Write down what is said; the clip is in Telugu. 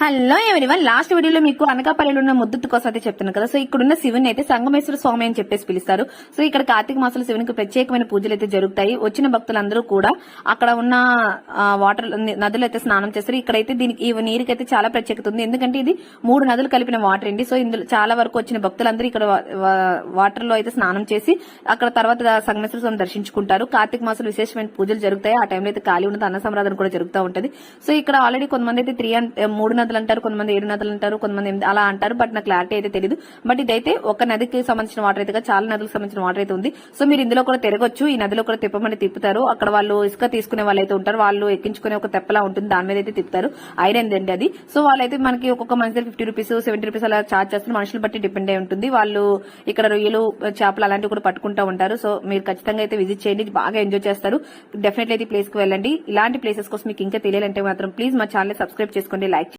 హలో ఎవరివన్, లాస్ట్ వీడియోలో మీకు అనకాపల్లిలో ఉన్న ముద్దుట్టు కోసం అయితే చెప్తున్నాను కదా. సో ఇక్కడున్న శివుని అయితే సంగమేశ్వర స్వామి అని చెప్పేసి పిలుస్తారు. సో ఇక్కడ కార్తీక మాసంలో శివునికి ప్రత్యేకమైన పూజలు అయితే జరుగుతాయి. వచ్చిన భక్తులందరూ కూడా అక్కడ ఉన్న వాటర్ నదులు అయితే స్నానం చేస్తారు. ఇక్కడైతే దీనికి ఈ నీరుకైతే చాలా ప్రత్యేకత ఉంది. ఎందుకంటే ఇది 3 నదులు కలిపిన వాటర్ అండి. సో ఇందులో చాలా వరకు వచ్చిన భక్తులందరూ ఇక్కడ వాటర్ లో అయితే స్నానం చేసి అక్కడ తర్వాత సంగమేశ్వర స్వామి దర్శించుకుంటారు. కార్తీక మాసంలో విశేషమైన పూజలు జరుగుతాయి. ఆ టైంలో అయితే ఖాళీ ఉన్నది అన్న సంరాధన కూడా జరుగుతూ ఉంటది. సో ఇక్కడ ఆల్రెడీ కొంతమంది అయితే 3 నదులు అంటారు, కొంతమంది 7 నదులు అంటారు, కొంతమంది 8 అలా అంటారు. బట్ నాకు క్లారిటీ అయితే తెలియదు. బట్ ఇదైతే ఒక నదికి సంబంధించిన వాటర్ అయితే చాలా నదులకు సంబంధించిన వాటర్ అయితే ఉంది. సో మీరు ఇందులో కూడా తిరగొచ్చు. ఈ నదిలో కూడా తిప్పమని తిప్పుతారు. అక్కడ వాళ్ళు ఇసుక తీసుకునే వాళ్ళు అయితే ఉంటారు. వాళ్ళు ఎక్కించుకునే ఒక తెప్పలా ఉంటుంది, దాని మీద అయితే తిప్పుతారు. ఐరన్ దండి అది. సో వాళ్ళైతే మనకి ఒక్కొక్క మనిషి 50 రూపీస్ 70 రూపీస్ అలా చార్జ్ చేస్తారు. మనుషులు బట్టి డిపెండ్ అయి ఉంటుంది. వాళ్ళు ఇక్కడ రొయ్యలు చేపలు అలాంటివి కూడా పట్టుకుంటూ ఉంటారు. సో మీరు ఖచ్చితంగా అయితే విజిట్ చేయండి, బాగా ఎంజాయ్ చేస్తారు. డెఫినెట్లీ అయితే ఈ ప్లేస్ కి వెళ్ళండి. ఇలాంటి ప్లేసెస్ కోసం మీకు ఇంకా తెలియాలంటే మాత్రం ప్లీజ్ మా ఛానల్ సబ్స్క్రైబ్ చేసుకోండి, లైక్